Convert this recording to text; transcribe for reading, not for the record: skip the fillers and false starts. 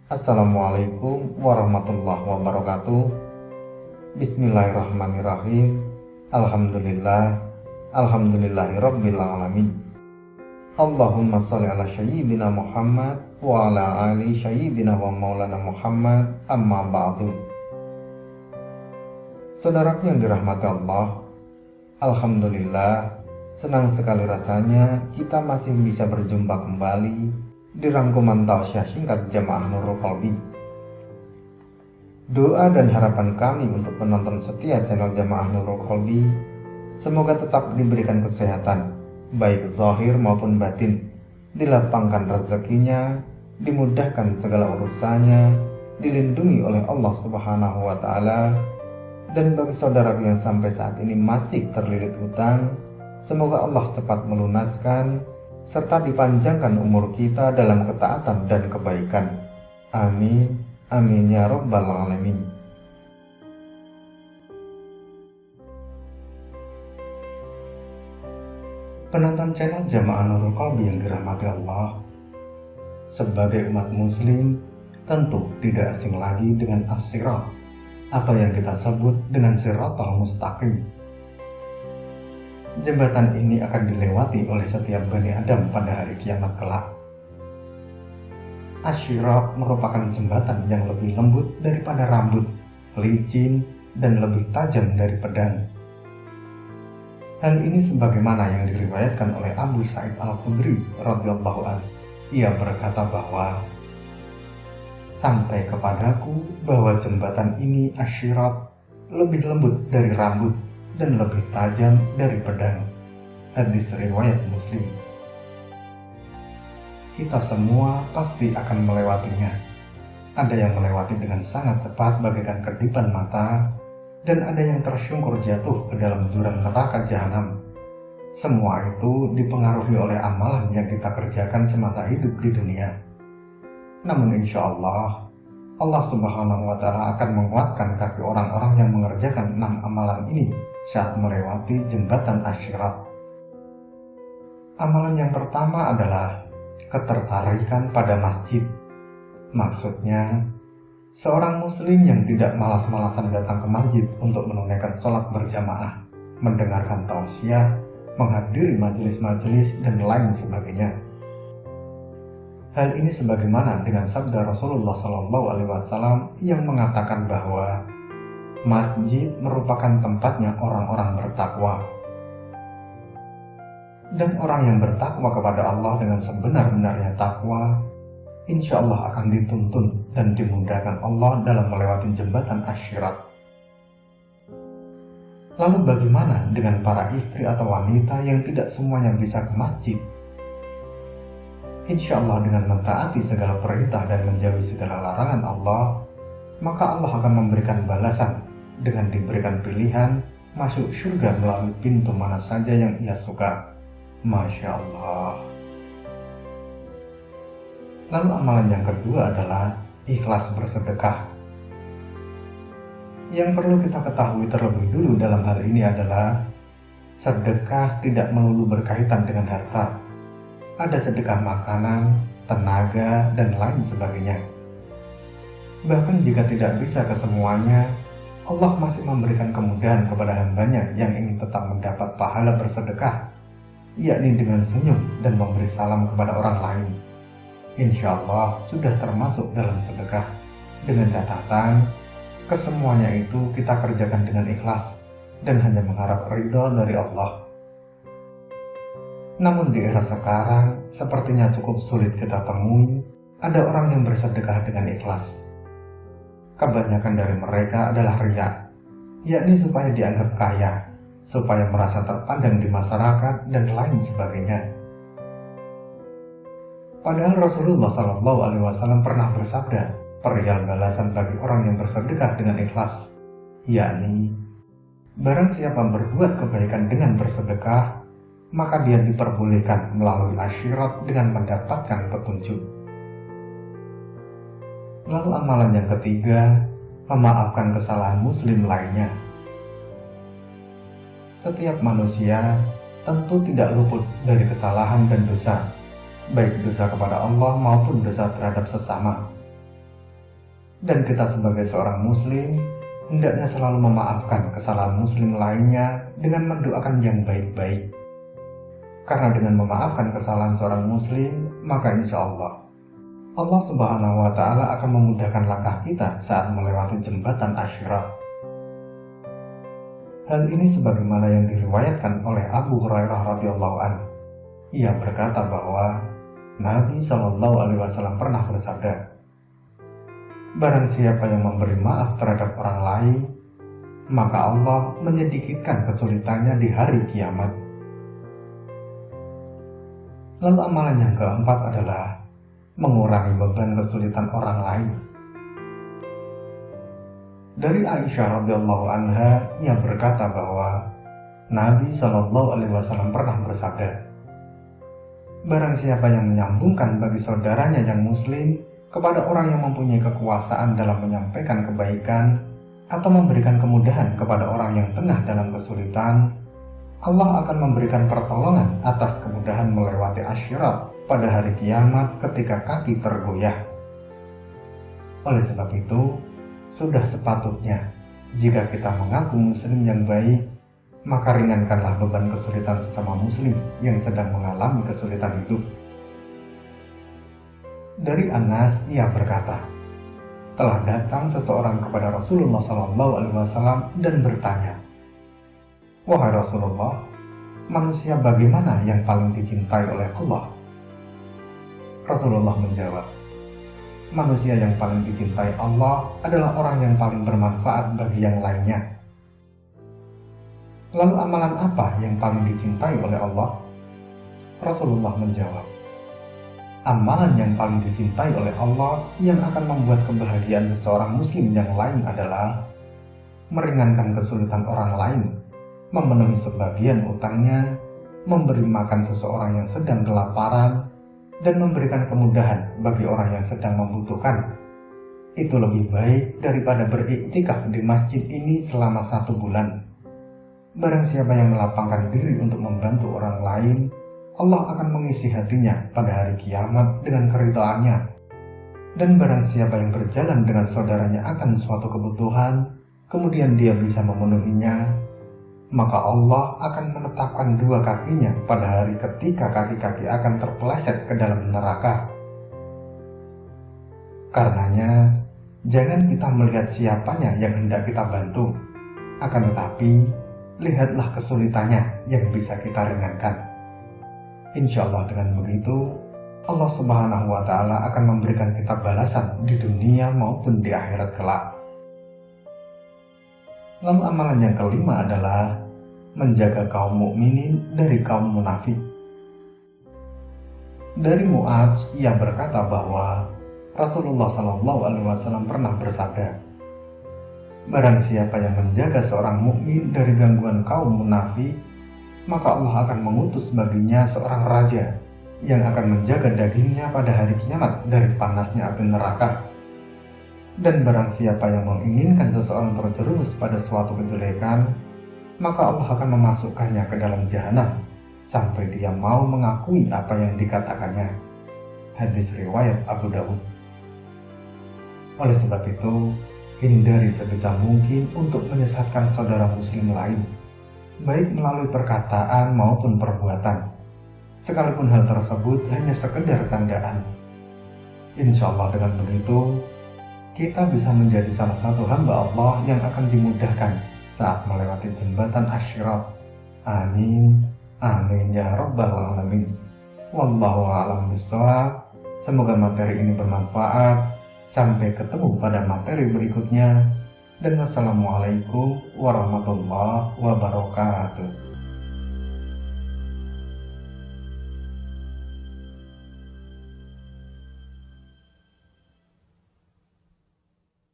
Assalamualaikum warahmatullahi wabarakatuh. Bismillahirrahmanirrahim. Alhamdulillahirabbil alamin. Allahumma sholli ala sayyidina Muhammad wa ala ali sayyidina wa maulana Muhammad, amma ba'du. Saudaraku yang dirahmati Allah, alhamdulillah, senang sekali rasanya kita masih bisa berjumpa kembali di rangkuman tausiah singkat Jamaah Nurul Qalbi. Doa dan harapan kami untuk penonton setia channel Jamaah Nurul Qalbi, semoga tetap diberikan kesehatan, baik zahir maupun batin, dilapangkan rezekinya, dimudahkan segala urusannya, dilindungi oleh Allah Subhanahu wa Ta'ala. Dan bagi saudara yang sampai saat ini masih terlilit hutang, semoga Allah cepat melunaskan serta dipanjangkan umur kita dalam ketaatan dan kebaikan. Amin, amin ya rabbal alamin. Penonton channel Jamaah Nurul Qalbi yang dirahmati Allah, sebagai umat muslim tentu tidak asing lagi dengan as-sirat, atau yang kita sebut dengan siratal mustaqim. Jembatan ini akan dilewati oleh setiap Bani Adam pada hari kiamat kelak. Asy-sirat merupakan jembatan yang lebih lembut daripada rambut, licin, dan lebih tajam dari pedang. Hal ini sebagaimana yang diriwayatkan oleh Abu Sa'id Al-Khudri radhiyallahu anhu. Ia berkata bahwa sampai kepadaku bahwa jembatan ini asy-sirat lebih lembut dari rambut dan lebih tajam dari pedang. Hadis riwayat Muslim. Kita semua pasti akan melewatinya. Ada yang melewati dengan sangat cepat bagaikan kedipan mata, dan ada yang tersungkur jatuh ke dalam jurang neraka jahanam. Semua itu dipengaruhi oleh amalan yang kita kerjakan semasa hidup di dunia. Namun insya Allah Subhanahu wa Ta'ala akan menguatkan kaki orang-orang yang mengerjakan 6 amalan ini saat melewati jembatan asy-sirat. Amalan yang pertama adalah ketertarikan pada masjid. Maksudnya, seorang muslim yang tidak malas-malasan datang ke masjid untuk menunaikan sholat berjamaah, mendengarkan tausiah, menghadiri majelis-majelis, dan lain sebagainya. Hal ini sebagaimana dengan sabda Rasulullah SAW yang mengatakan bahwa masjid merupakan tempatnya orang-orang bertakwa. Dan orang yang bertakwa kepada Allah dengan sebenar-benarnya takwa, insya Allah akan dituntun dan dimudahkan Allah dalam melewati jembatan asy-sirat. Lalu bagaimana dengan para istri atau wanita yang tidak semuanya bisa ke masjid? Insya Allah dengan mentaati segala perintah dan menjauhi segala larangan Allah, maka Allah akan memberikan balasan dengan diberikan pilihan masuk surga melalui pintu mana saja yang ia suka. Masya Allah. Lalu amalan yang kedua adalah ikhlas bersedekah. Yang perlu kita ketahui terlebih dulu dalam hal ini adalah sedekah tidak melulu berkaitan dengan harta. Ada sedekah makanan, tenaga, dan lain sebagainya. Bahkan jika tidak bisa kesemuanya, Allah masih memberikan kemudahan kepada hambanya yang ingin tetap mendapat pahala bersedekah, yakni dengan senyum dan memberi salam kepada orang lain. Insya Allah sudah termasuk dalam sedekah, dengan catatan kesemuanya itu kita kerjakan dengan ikhlas dan hanya mengharap ridha dari Allah. Namun di era sekarang, sepertinya cukup sulit kita temui ada orang yang bersedekah dengan ikhlas. Kebanyakan dari mereka adalah riya, yakni supaya dianggap kaya, supaya merasa terpandang di masyarakat, dan lain sebagainya. Padahal Rasulullah SAW pernah bersabda, perihal balasan bagi orang yang bersedekah dengan ikhlas, yakni barang siapa berbuat kebaikan dengan bersedekah, maka dia diperbolehkan melalui asy-sirat dengan mendapatkan petunjuk. Lalu amalan yang ketiga, memaafkan kesalahan muslim lainnya. Setiap manusia tentu tidak luput dari kesalahan dan dosa, baik dosa kepada Allah maupun dosa terhadap sesama. Dan kita sebagai seorang muslim hendaknya selalu memaafkan kesalahan muslim lainnya dengan mendoakan yang baik-baik. Karena dengan memaafkan kesalahan seorang muslim, maka insya Allah Subhanahu wa Ta'ala akan memudahkan langkah kita saat melewati jembatan Asy-Syirat. Hal ini sebagaimana yang diriwayatkan oleh Abu Hurairah radhiyallahu anhu. Ia berkata bahwa Nabi Shallallahu Alaihi Wasallam pernah bersabda, "Barang siapa yang memberi maaf terhadap orang lain, maka Allah menyedikitkan kesulitannya di hari kiamat." Lalu amalan yang keempat adalah mengurangi beban kesulitan orang lain. Dari Aisyah radhiyallahu anha, ia berkata bahwa Nabi Shallallahu Alaihi Wasallam pernah bersabda, "Barang siapa yang menyambungkan bagi saudaranya yang muslim kepada orang yang mempunyai kekuasaan dalam menyampaikan kebaikan atau memberikan kemudahan kepada orang yang tengah dalam kesulitan, Allah akan memberikan pertolongan atas kemudahan melewati Asy-Syirat pada hari kiamat ketika kaki tergoyah." Oleh sebab itu, sudah sepatutnya jika kita mengaku muslim yang baik, maka ringankanlah beban kesulitan sesama muslim yang sedang mengalami kesulitan hidup. Dari Anas, ia berkata, telah datang seseorang kepada Rasulullah SAW dan bertanya, "Wahai Rasulullah, manusia bagaimana yang paling dicintai oleh Allah?" Rasulullah menjawab, "Manusia yang paling dicintai Allah adalah orang yang paling bermanfaat bagi yang lainnya." Lalu amalan apa yang paling dicintai oleh Allah? Rasulullah menjawab, amalan yang paling dicintai oleh Allah yang akan membuat kebahagiaan seseorang muslim yang lain adalah meringankan kesulitan orang lain, memenuhi sebagian utangnya, memberi makan seseorang yang sedang kelaparan, dan memberikan kemudahan bagi orang yang sedang membutuhkan. Itu lebih baik daripada beriktikaf di masjid ini selama 1 bulan. Barang siapa yang melapangkan diri untuk membantu orang lain, Allah akan mengisi hatinya pada hari kiamat dengan keridhaannya. Dan barang siapa yang berjalan dengan saudaranya akan suatu kebutuhan, kemudian dia bisa memenuhinya, maka Allah akan menetapkan 2 kakinya pada hari ketika kaki-kaki akan terpeleset ke dalam neraka. Karenanya, jangan kita melihat siapanya yang hendak kita bantu, akan tetapi lihatlah kesulitannya yang bisa kita ringankan. Insya Allah dengan begitu, Allah Subhanahu wa Ta'ala akan memberikan kita balasan di dunia maupun di akhirat kelak. Lalu amalan yang kelima adalah menjaga kaum mukminin dari kaum munafik. Dari Mu'adz, ia berkata bahwa Rasulullah SAW pernah bersabda, "Barang siapa yang menjaga seorang mukmin dari gangguan kaum munafik, maka Allah akan mengutus baginya seorang raja yang akan menjaga dagingnya pada hari kiamat dari panasnya api neraka. Dan barang siapa yang menginginkan seseorang terjerumus pada suatu kejelekan, maka Allah akan memasukkannya ke dalam jahanam sampai dia mau mengakui apa yang dikatakannya." Hadis riwayat Abu Dawud. Oleh sebab itu, hindari sebisa mungkin untuk menyesatkan saudara muslim lain, baik melalui perkataan maupun perbuatan, sekalipun hal tersebut hanya sekedar candaan. Insya Allah dengan begitu, kita bisa menjadi salah satu hamba Allah yang akan dimudahkan saat melewati jembatan Asy-Syirat. Amin, amin ya rabbal alamin. Wallahu a'lam bishawab. Semoga materi ini bermanfaat. Sampai ketemu pada materi berikutnya. Dan wassalamualaikum warahmatullahi wabarakatuh.